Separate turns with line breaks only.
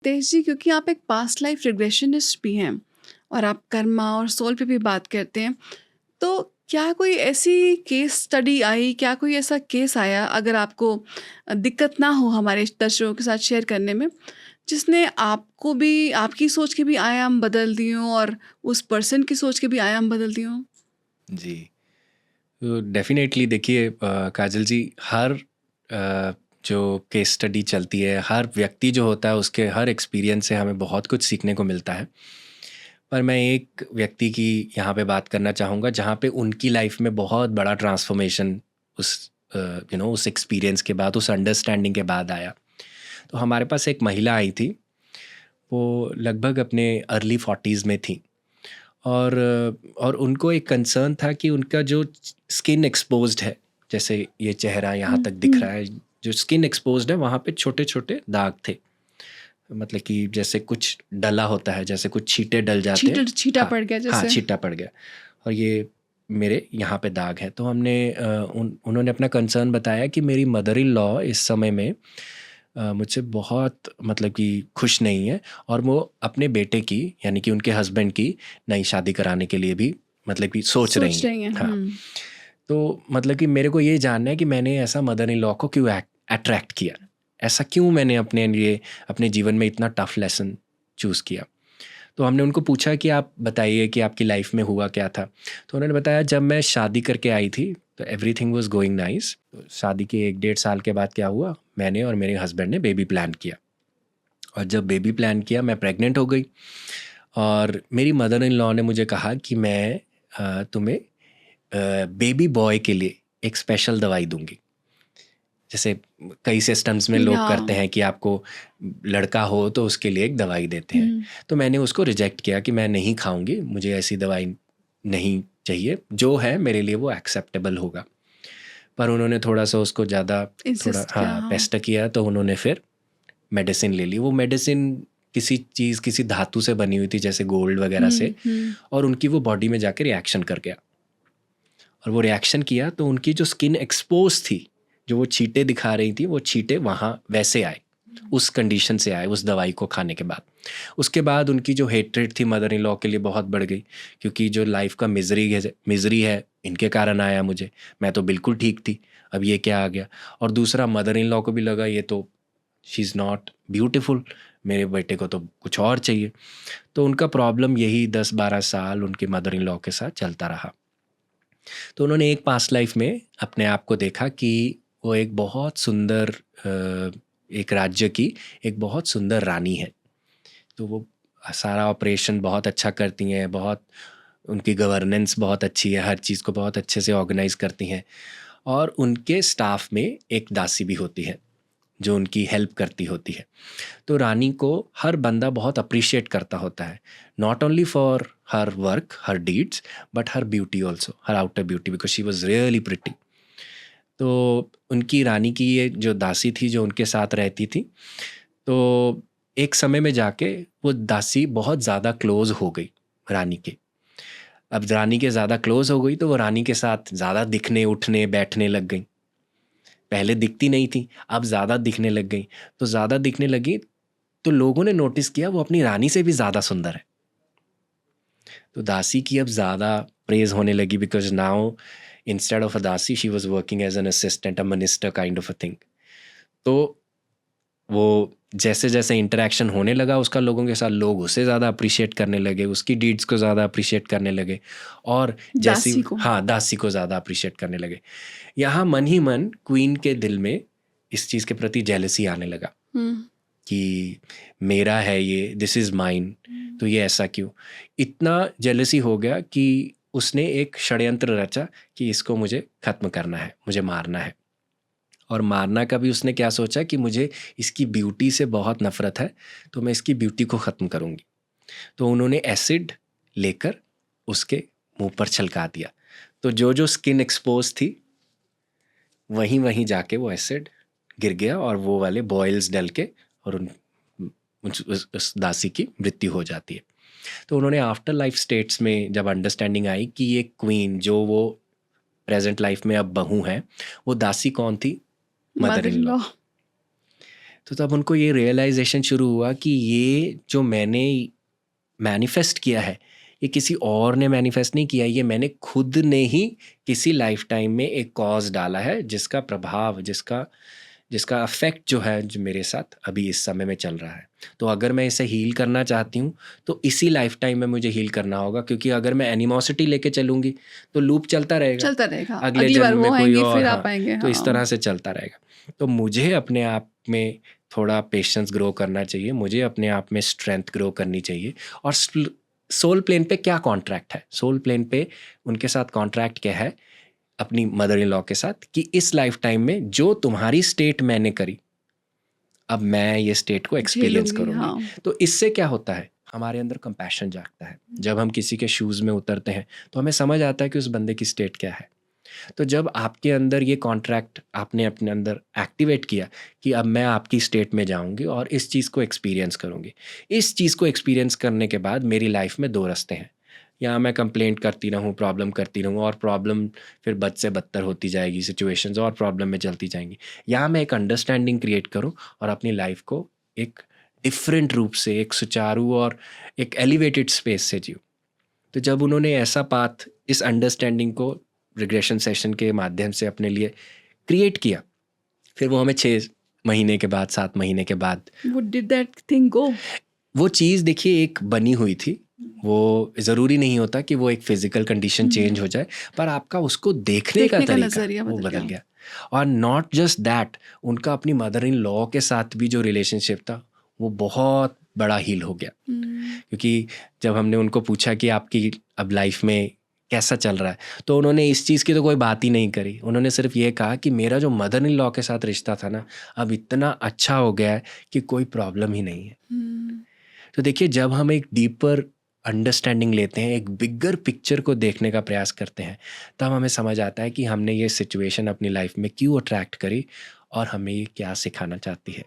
तेज जी, क्योंकि आप एक पास्ट लाइफ रिग्रेशनिस्ट भी हैं और आप कर्मा और सोल पे भी बात करते हैं, तो क्या कोई ऐसी केस स्टडी आई, क्या कोई ऐसा केस आया, अगर आपको दिक्कत ना हो हमारे दर्शकों के साथ शेयर करने में, जिसने आपको भी, आपकी सोच के भी आयाम बदल दिए हों और उस पर्सन की सोच के भी आयाम बदल दिए हों?
जी, तो डेफ़िनेटली देखिए काजल जी, हर जो केस स्टडी चलती है, हर व्यक्ति जो होता है उसके हर एक्सपीरियंस से हमें बहुत कुछ सीखने को मिलता है। पर मैं एक व्यक्ति की यहाँ पे बात करना चाहूँगा जहाँ पे उनकी लाइफ में बहुत बड़ा ट्रांसफॉर्मेशन उस उस एक्सपीरियंस के बाद, उस अंडरस्टैंडिंग के बाद आया। तो हमारे पास एक महिला आई थी, वो लगभग अपने अर्ली 40s में थी और उनको एक कंसर्न था कि उनका जो स्किन एक्सपोज्ड है, जैसे ये चेहरा यहाँ तक दिख रहा है, जो स्किन एक्सपोज्ड है वहाँ पे छोटे छोटे दाग थे। मतलब कि जैसे कुछ डला होता है, जैसे कुछ छींटे डल जाते हैं।
छीटा
हाँ
पड़ गया
हाँ,
जैसे।
छींटा पड़ गया और ये मेरे यहाँ पे दाग है। तो हमने उन्होंने अपना कंसर्न बताया कि मेरी मदर इन लॉ इस समय में मुझसे बहुत मतलब कि खुश नहीं है और वो अपने बेटे की, यानी कि उनके हस्बैंड की नई शादी कराने के लिए भी मतलब कि सोच रही
सोच
हैं।
रही हैं।
हाँ, तो मतलब कि मेरे को ये जानना है कि मैंने ऐसा मदर इन लॉ को क्यों अट्रैक्ट किया, ऐसा क्यों मैंने अपने लिए अपने जीवन में इतना टफ लेसन चूज़ किया। तो हमने उनको पूछा कि आप बताइए कि आपकी लाइफ में हुआ क्या था। तो उन्होंने बताया, जब मैं शादी करके आई थी तो एवरीथिंग वाज गोइंग नाइस। शादी के 1-1.5 साल के बाद क्या हुआ, मैंने और मेरे हस्बैंड ने बेबी प्लान किया और जब बेबी प्लान किया मैं प्रेग्नेंट हो गई और मेरी मदर इन लॉ ने मुझे कहा कि मैं तुम्हें बेबी बॉय के लिए एक स्पेशल दवाई दूंगी। जैसे कई सिस्टम्स में लोग
या
करते हैं कि आपको लड़का हो तो उसके लिए एक दवाई देते हैं। तो मैंने उसको रिजेक्ट किया कि मैं नहीं खाऊंगी, मुझे ऐसी दवाई नहीं चाहिए, जो है मेरे लिए वो एक्सेप्टेबल होगा। पर उन्होंने थोड़ा सा उसको ज़्यादा थोड़ा
इंसिस्ट किया। हाँ।
पेस्ट किया, तो उन्होंने फिर मेडिसिन ले ली। वो मेडिसिन किसी चीज़, किसी धातु से बनी हुई थी, जैसे गोल्ड वगैरह से, और उनकी वो बॉडी में जाकर रिएक्शन कर गया और वो रिएक्शन किया तो उनकी जो स्किन एक्सपोज थी, जो वो छींटे दिखा रही थी, वो छींटे वहाँ वैसे आए, उस कंडीशन से आए उस दवाई को खाने के बाद। उसके बाद उनकी जो हेट्रेड थी मदर इन लॉ के लिए बहुत बढ़ गई, क्योंकि जो लाइफ का मिजरी है इनके कारण आया मुझे, मैं तो बिल्कुल ठीक थी, अब ये क्या आ गया। और दूसरा, मदर इन लॉ को भी लगा ये तो शी इज़ नॉट ब्यूटिफुल, मेरे बेटे को तो कुछ और चाहिए। तो उनका प्रॉब्लम यही 10-12 साल उनकी मदर इन लॉ के साथ चलता रहा। तो उन्होंने एक पास्ट लाइफ में अपने आप को देखा कि वो एक बहुत सुंदर एक राज्य की एक बहुत सुंदर रानी है। तो वो सारा ऑपरेशन बहुत अच्छा करती हैं, बहुत उनकी गवर्नेंस बहुत अच्छी है, हर चीज़ को बहुत अच्छे से ऑर्गेनाइज करती हैं। और उनके स्टाफ में एक दासी भी होती है जो उनकी हेल्प करती होती है। तो रानी को हर बंदा बहुत अप्रिशिएट करता होता है, not only for her work, her deeds, but her beauty also, her outer beauty, because she was really pretty. तो उनकी रानी की ये जो दासी थी जो उनके साथ रहती थी, तो एक समय में जाके वो दासी बहुत ज़्यादा क्लोज हो गई रानी के। अब रानी के ज़्यादा क्लोज हो गई तो वो रानी के साथ ज़्यादा दिखने, उठने, बैठने लग गई। पहले दिखती नहीं थी, अब ज़्यादा दिखने लग गई। तो ज़्यादा दिखने लगी तो लोगों ने नोटिस किया वो अपनी रानी से भी ज़्यादा सुंदर है। तो दासी की अब ज़्यादा प्रेज होने लगी, because now instead of a दासी she was working as an assistant, a minister kind of a thing. तो वो जैसे जैसे इंटरेक्शन होने लगा उसका लोगों के साथ, लोग उसे ज़्यादा अप्रिशिएट करने लगे, उसकी डीड्स को ज़्यादा अप्रिशिएट करने लगे, और जैसी
दासी को।
हाँ, दासी को ज़्यादा अप्रिशिएट करने लगे। यहाँ मन ही मन क्वीन के दिल में इस चीज़ के प्रति जेलसी आने लगा कि मेरा है ये, दिस इज़ माइन, तो ये ऐसा क्यों। इतना जेलसी हो गया कि उसने एक षड्यंत्र रचा कि इसको मुझे ख़त्म करना है, मुझे मारना है। और मारना का भी उसने क्या सोचा कि मुझे इसकी ब्यूटी से बहुत नफरत है, तो मैं इसकी ब्यूटी को ख़त्म करूँगी। तो उन्होंने एसिड लेकर उसके मुंह पर छलका दिया। तो जो जो स्किन एक्सपोज थी वहीं वहीं जाके वो एसिड गिर गया और वो वाले बॉयल्स डल के और उस दासी की मृत्यु हो जाती है। तो उन्होंने आफ्टर लाइफ स्टेट्स में जब अंडरस्टैंडिंग आई कि ये क्वीन जो वो प्रेजेंट लाइफ में अब बहू हैं, वो दासी कौन थी, मदर इन लॉ। तो तब उनको ये रियलाइजेशन शुरू हुआ कि ये जो मैंने मैनिफेस्ट किया है, ये किसी और ने मैनिफेस्ट नहीं किया, ये मैंने खुद ने ही किसी लाइफ टाइम में एक कॉज डाला है, जिसका प्रभाव, जिसका अफेक्ट जो है, जो मेरे साथ अभी इस समय में चल रहा है। तो अगर मैं इसे हील करना चाहती हूँ तो इसी लाइफ टाइम में मुझे हील करना होगा, क्योंकि अगर मैं एनिमोसिटी लेके चलूँगी तो लूप चलता रहेगा, अगले
अगली बार
जन्म
वो
में कोई
आएंगे
और,
फिर
हाँ,
आप आएंगे।
तो इस
हाँ।
तरह से चलता रहेगा। तो मुझे अपने आप में थोड़ा पेशेंस ग्रो करना चाहिए, मुझे अपने आप में स्ट्रेंथ ग्रो करनी चाहिए। और सोल प्लेन पे क्या कॉन्ट्रैक्ट है, सोल प्लेन पे उनके साथ कॉन्ट्रैक्ट क्या है, अपनी मदर इन लॉ के साथ, कि इस लाइफ टाइम में जो तुम्हारी स्टेट मैंने करी, अब मैं ये स्टेट को एक्सपीरियंस
झेलूंगी।
करूंगी।
हाँ।
तो इससे क्या होता है, हमारे अंदर कंपैशन जागता है। जब हम किसी के शूज़ में उतरते हैं तो हमें समझ आता है कि उस बंदे की स्टेट क्या है। तो जब आपके अंदर ये कॉन्ट्रैक्ट आपने अपने अंदर एक्टिवेट किया कि अब मैं आपकी स्टेट में जाऊंगी और इस चीज़ को एक्सपीरियंस करूंगी, इस चीज़ को एक्सपीरियंस करने के बाद मेरी लाइफ में दो रास्ते हैं, या मैं कंप्लेंट करती रहूं, प्रॉब्लम करती रहूं, और प्रॉब्लम फिर बद से बदतर होती जाएगी, सिचुएशंस और प्रॉब्लम में चलती जाएंगी, या मैं एक अंडरस्टैंडिंग क्रिएट करूं और अपनी लाइफ को एक डिफरेंट रूप से, एक सुचारू और एक एलिवेटेड स्पेस से जीऊं। तो जब उन्होंने ऐसा पाथ, इस अंडरस्टैंडिंग को रिग्रेशन सेशन के माध्यम से अपने लिए क्रिएट किया, फिर वो हमें 6 महीने के बाद, 7 महीने के बाद,
वो डिड दैट थिंग गो?
वो चीज़ देखिए एक बनी हुई थी। वो ज़रूरी नहीं होता कि वो एक फिजिकल कंडीशन चेंज हो जाए, पर आपका उसको देखने का तरीका
नजरिया
वो
बदल
बदल गया। और नॉट जस्ट दैट, उनका अपनी मदर इन लॉ के साथ भी जो रिलेशनशिप था वो बहुत बड़ा हील हो गया। क्योंकि जब हमने उनको पूछा कि आपकी अब लाइफ में कैसा चल रहा है, तो उन्होंने इस चीज़ की तो कोई बात ही नहीं करी। उन्होंने सिर्फ ये कहा कि मेरा जो मदर इन लॉ के साथ रिश्ता था ना, अब इतना अच्छा हो गया है कि कोई प्रॉब्लम ही नहीं है। तो देखिए, जब हम एक डीपर अंडरस्टैंडिंग लेते हैं, एक बिगर पिक्चर को देखने का प्रयास करते हैं, तब हमें समझ आता है कि हमने ये सिचुएशन अपनी लाइफ में क्यों अट्रैक्ट करी और हमें ये क्या सिखाना चाहती है।